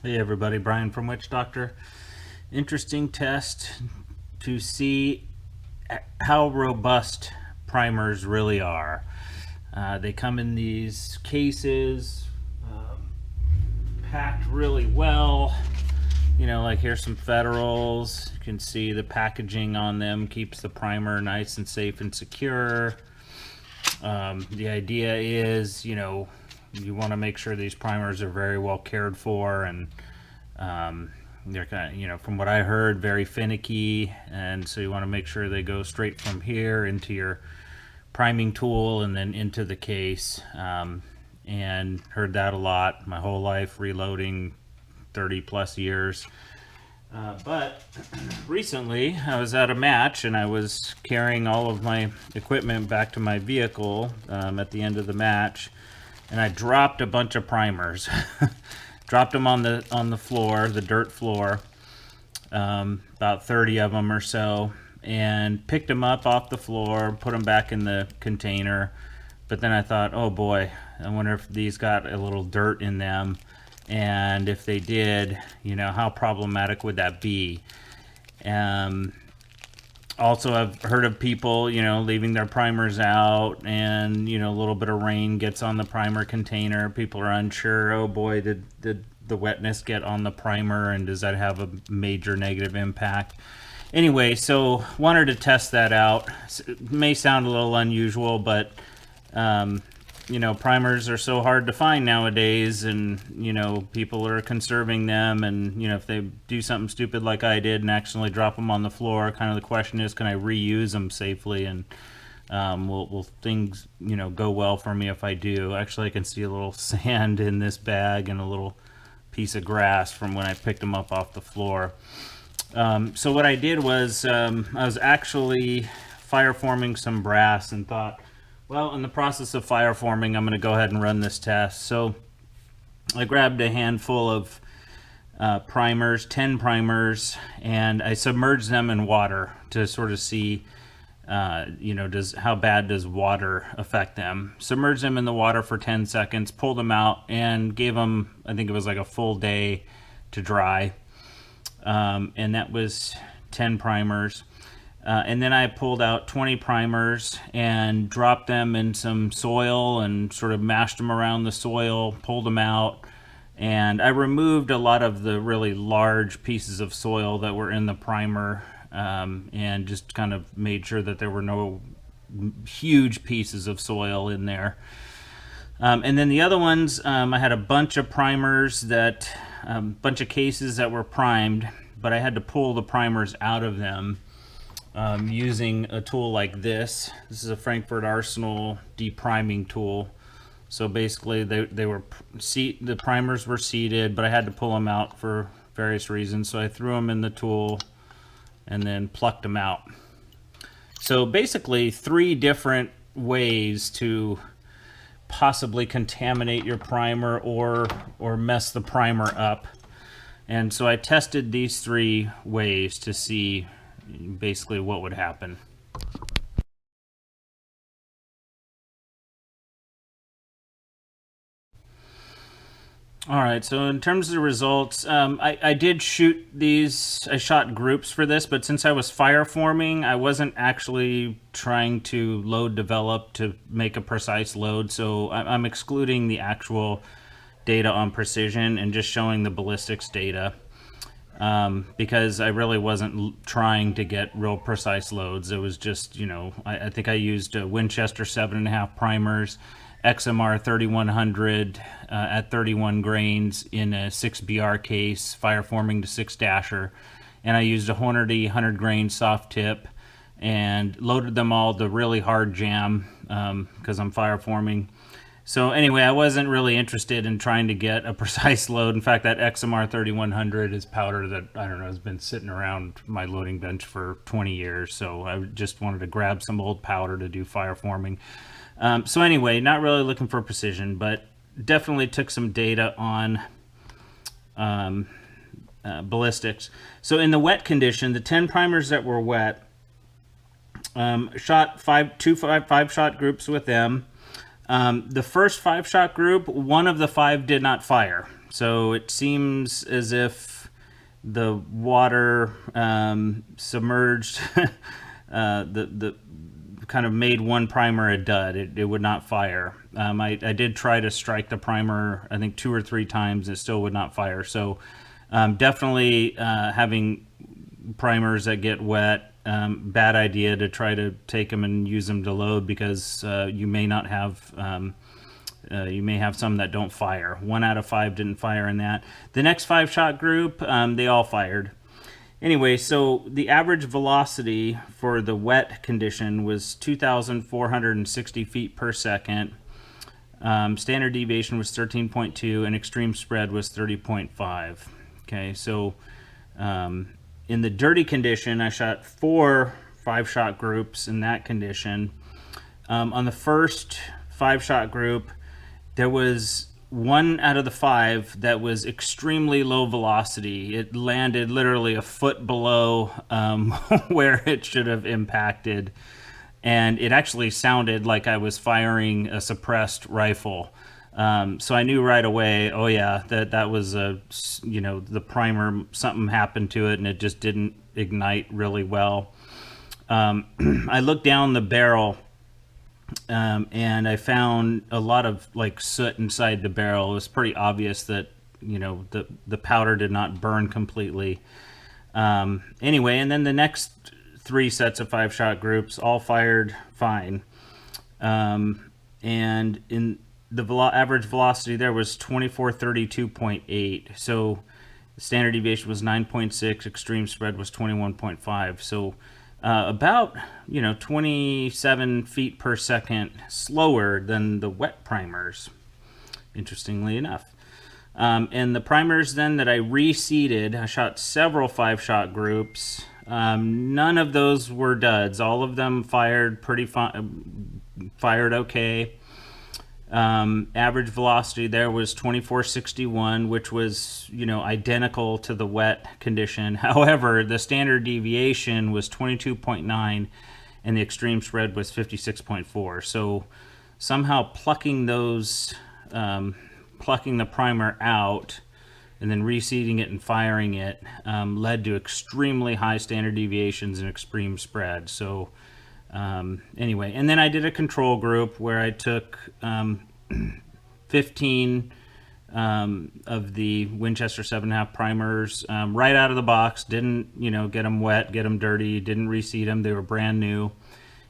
Hey everybody, Brian from Witch Doctor. Interesting test to see how robust primers really are. They come in these cases, packed really well. You know, like here's some Federals. You can see the packaging on them keeps the primer nice and safe and secure. The idea is, you know, you want to make sure these primers are very well cared for, and they're kind of, you know, from what I heard, very finicky, and so you want to make sure they go straight from here into your priming tool and then into the case. And heard that a lot my whole life, reloading 30 plus years. But recently I was at a match and I was carrying all of my equipment back to my vehicle at the end of the match, and I dropped a bunch of primers. Dropped them on the floor, the dirt floor, about 30 of them or so, and picked them up off the floor, put them back in the container. But then I thought, oh boy, I wonder if these got a little dirt in them, and if they did, you know, how problematic would that be? Also, I've heard of people, you know, leaving their primers out, and, you know, a little bit of rain gets on the primer container. People are unsure, oh boy, did the wetness get on the primer, and does that have a major negative impact? Anyway, so wanted to test that out. It may sound a little unusual, but you know, primers are so hard to find nowadays, and, you know, people are conserving them, and, you know, if they do something stupid like I did and accidentally drop them on the floor, kind of the question is, can I reuse them safely, and will things, you know, go well for me if I do? Actually, I can see a little sand in this bag and a little piece of grass from when I picked them up off the floor. So what I did was I was actually fire forming some brass, and thought, well, in the process of fire forming, I'm going to go ahead and run this test. So I grabbed a handful of primers, 10 primers, and I submerged them in water to sort of see, you know, how bad does water affect them. Submerged them in the water for 10 seconds, pulled them out, and gave them, I think it was like a full day to dry. And that was 10 primers. And then I pulled out 20 primers and dropped them in some soil and sort of mashed them around the soil, pulled them out, and I removed a lot of the really large pieces of soil that were in the primer, and just kind of made sure that there were no huge pieces of soil in there. And then the other ones, I had a bunch of primers that, bunch of cases that were primed, but I had to pull the primers out of them. Using a tool like this. This is a Frankfurt Arsenal depriming tool. So basically the primers were seated, but I had to pull them out for various reasons. So I threw them in the tool and then plucked them out. So basically 3 different ways to possibly contaminate your primer or mess the primer up. And so I tested these 3 ways to see basically what would happen. Alright, so in terms of the results, I did shoot these, I shot groups for this, but since I was fire forming, I wasn't actually trying to load develop to make a precise load, so I'm excluding the actual data on precision and just showing the ballistics data. Because I really wasn't trying to get real precise loads. It was just, you know, I think I used Winchester 7.5 primers, XMR 3100 at 31 grains in a 6BR case, fire forming to 6 dasher, and I used a Hornady 100 grain soft tip and loaded them all to really hard jam because I'm fire forming. So anyway, I wasn't really interested in trying to get a precise load. In fact, that XMR 3100 is powder that, I don't know, has been sitting around my loading bench for 20 years. So I just wanted to grab some old powder to do fire forming. So anyway, not really looking for precision, but definitely took some data on ballistics. So in the wet condition, the 10 primers that were wet, shot 5 groups with them. The first 5-shot group, one of the 5 did not fire. So it seems as if the water submerged the kind of made one primer a dud. It would not fire. I did try to strike the primer, I think 2 or 3 times. It still would not fire. So definitely having primers that get wet, bad idea to try to take them and use them to load, because you may not have you may have some that don't fire. 1 out of 5 didn't fire in that. The next 5-shot group, they all fired. Anyway, so the average velocity for the wet condition was 2,460 feet per second. Standard deviation was 13.2, and extreme spread was 30.5. Okay, so in the dirty condition, I shot 4 5-shot groups in that condition. On the first 5-shot group, there was 1 out of the 5 that was extremely low velocity. It landed literally a foot below where it should have impacted, and it actually sounded like I was firing a suppressed rifle. So I knew right away, oh yeah, that was the primer, something happened to it and it just didn't ignite really well. I looked down the barrel and I found a lot of like soot inside the barrel. It was pretty obvious that the powder did not burn completely. Anyway, and then the next 3 sets of 5-shot groups all fired fine, and in the average velocity there was 2432.8. So the standard deviation was 9.6, extreme spread was 21.5. So about 27 feet per second slower than the wet primers, interestingly enough. And the primers then that I reseeded, I shot several 5-shot groups. None of those were duds. All of them fired fired okay. Average velocity there was 2461, which was identical to the wet condition. However, the standard deviation was 22.9 and the extreme spread was 56.4. So somehow plucking the primer out and then reseeding it and firing it led to extremely high standard deviations and extreme spread. So anyway, and then I did a control group where I took 15 of the Winchester 7.5 primers right out of the box. Didn't get them wet, get them dirty, didn't reseed them. They were brand new,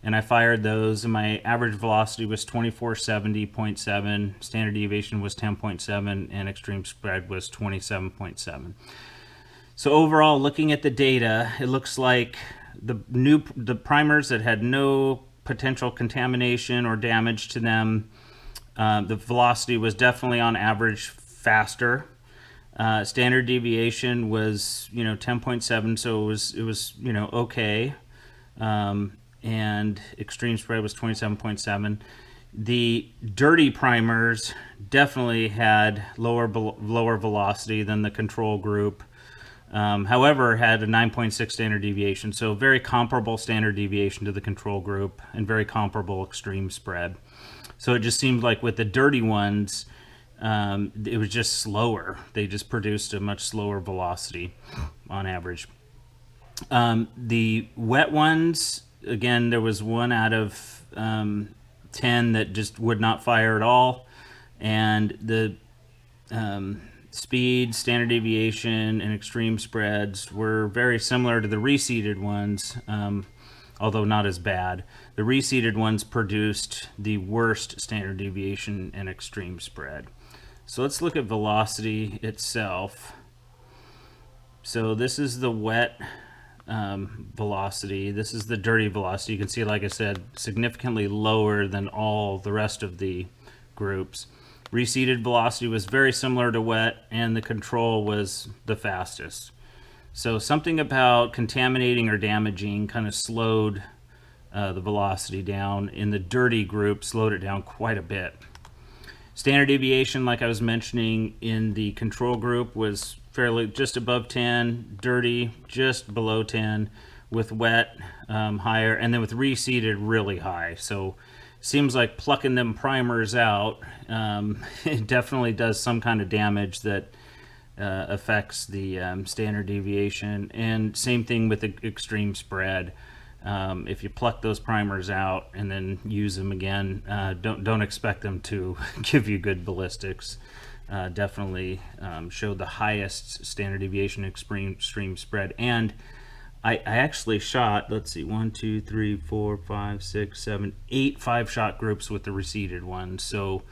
and I fired those, and my average velocity was 2470.7, standard deviation was 10.7, and extreme spread was 27.7. So overall, looking at the data, it looks like the primers that had no potential contamination or damage to them, the velocity was definitely on average faster. Standard deviation was 10.7, so it was okay, and extreme spread was 27.7. The dirty primers definitely had lower velocity than the control group. However, had a 9.6 standard deviation, so very comparable standard deviation to the control group and very comparable extreme spread. So it just seemed like with the dirty ones, it was just slower. They just produced a much slower velocity on average. The wet ones, again, there was 1 out of 10 that just would not fire at all, and the speed, standard deviation, and extreme spreads were very similar to the reseeded ones, although not as bad. The reseeded ones produced the worst standard deviation and extreme spread. So let's look at velocity itself. So this is the wet velocity. This is the dirty velocity. You can see, like I said, significantly lower than all the rest of the groups. Reseeded velocity was very similar to wet, and the control was the fastest. So something about contaminating or damaging kind of slowed the velocity down. In the dirty group, slowed it down quite a bit. Standard deviation, like I was mentioning, in the control group was fairly just above 10, dirty just below 10, with wet higher, and then with reseeded really high. So seems like plucking them primers out, it definitely does some kind of damage that affects the standard deviation. And same thing with the extreme spread. If you pluck those primers out and then use them again, don't expect them to give you good ballistics. Definitely showed the highest standard deviation extreme spread. And I actually shot, let's see, 1, 2, 3, 4, 5, 6, 7, 8 5-shot groups with the receded one. So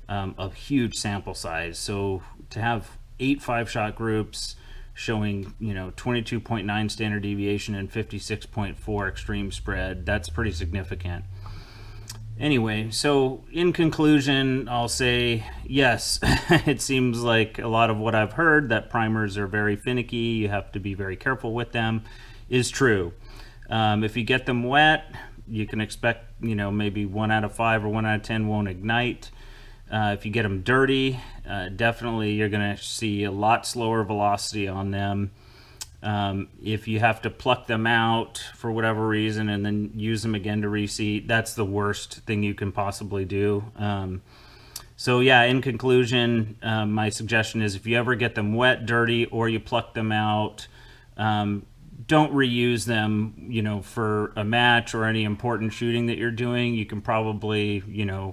a huge sample size. So to have 8 5-shot groups showing, 22.9 standard deviation and 56.4 extreme spread, that's pretty significant. Anyway, so in conclusion, I'll say yes, it seems like a lot of what I've heard, that primers are very finicky, you have to be very careful with them, is true. If you get them wet, you can expect, maybe 1 out of 5 or 1 out of 10 won't ignite. If you get them dirty, definitely you're going to see a lot slower velocity on them. If you have to pluck them out for whatever reason and then use them again to reseat, that's the worst thing you can possibly do. So yeah, in conclusion, my suggestion is if you ever get them wet, dirty, or you pluck them out, don't reuse them, for a match or any important shooting that you're doing. You can probably,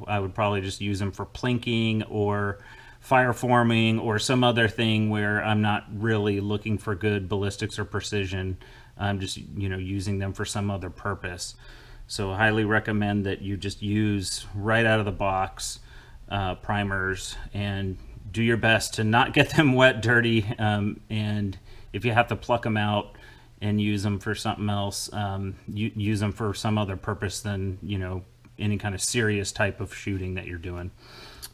I would probably just use them for plinking or fire forming or some other thing where I'm not really looking for good ballistics or precision. I'm just, using them for some other purpose. So I highly recommend that you just use right out of the box primers and do your best to not get them wet, dirty, and if you have to pluck them out and use them for something else, use them for some other purpose than, any kind of serious type of shooting that you're doing.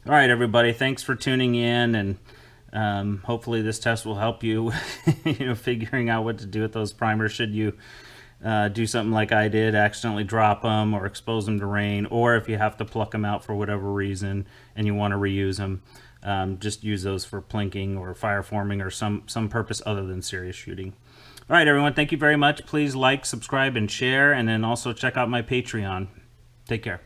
All right, everybody, thanks for tuning in, and hopefully this test will help you, figuring out what to do with those primers should you do something like I did, accidentally drop them or expose them to rain, or if you have to pluck them out for whatever reason and you want to reuse them, just use those for plinking or fire forming or some purpose other than serious shooting. All right, everyone, thank you very much. Please like, subscribe, and share, and then also check out my Patreon. Take care.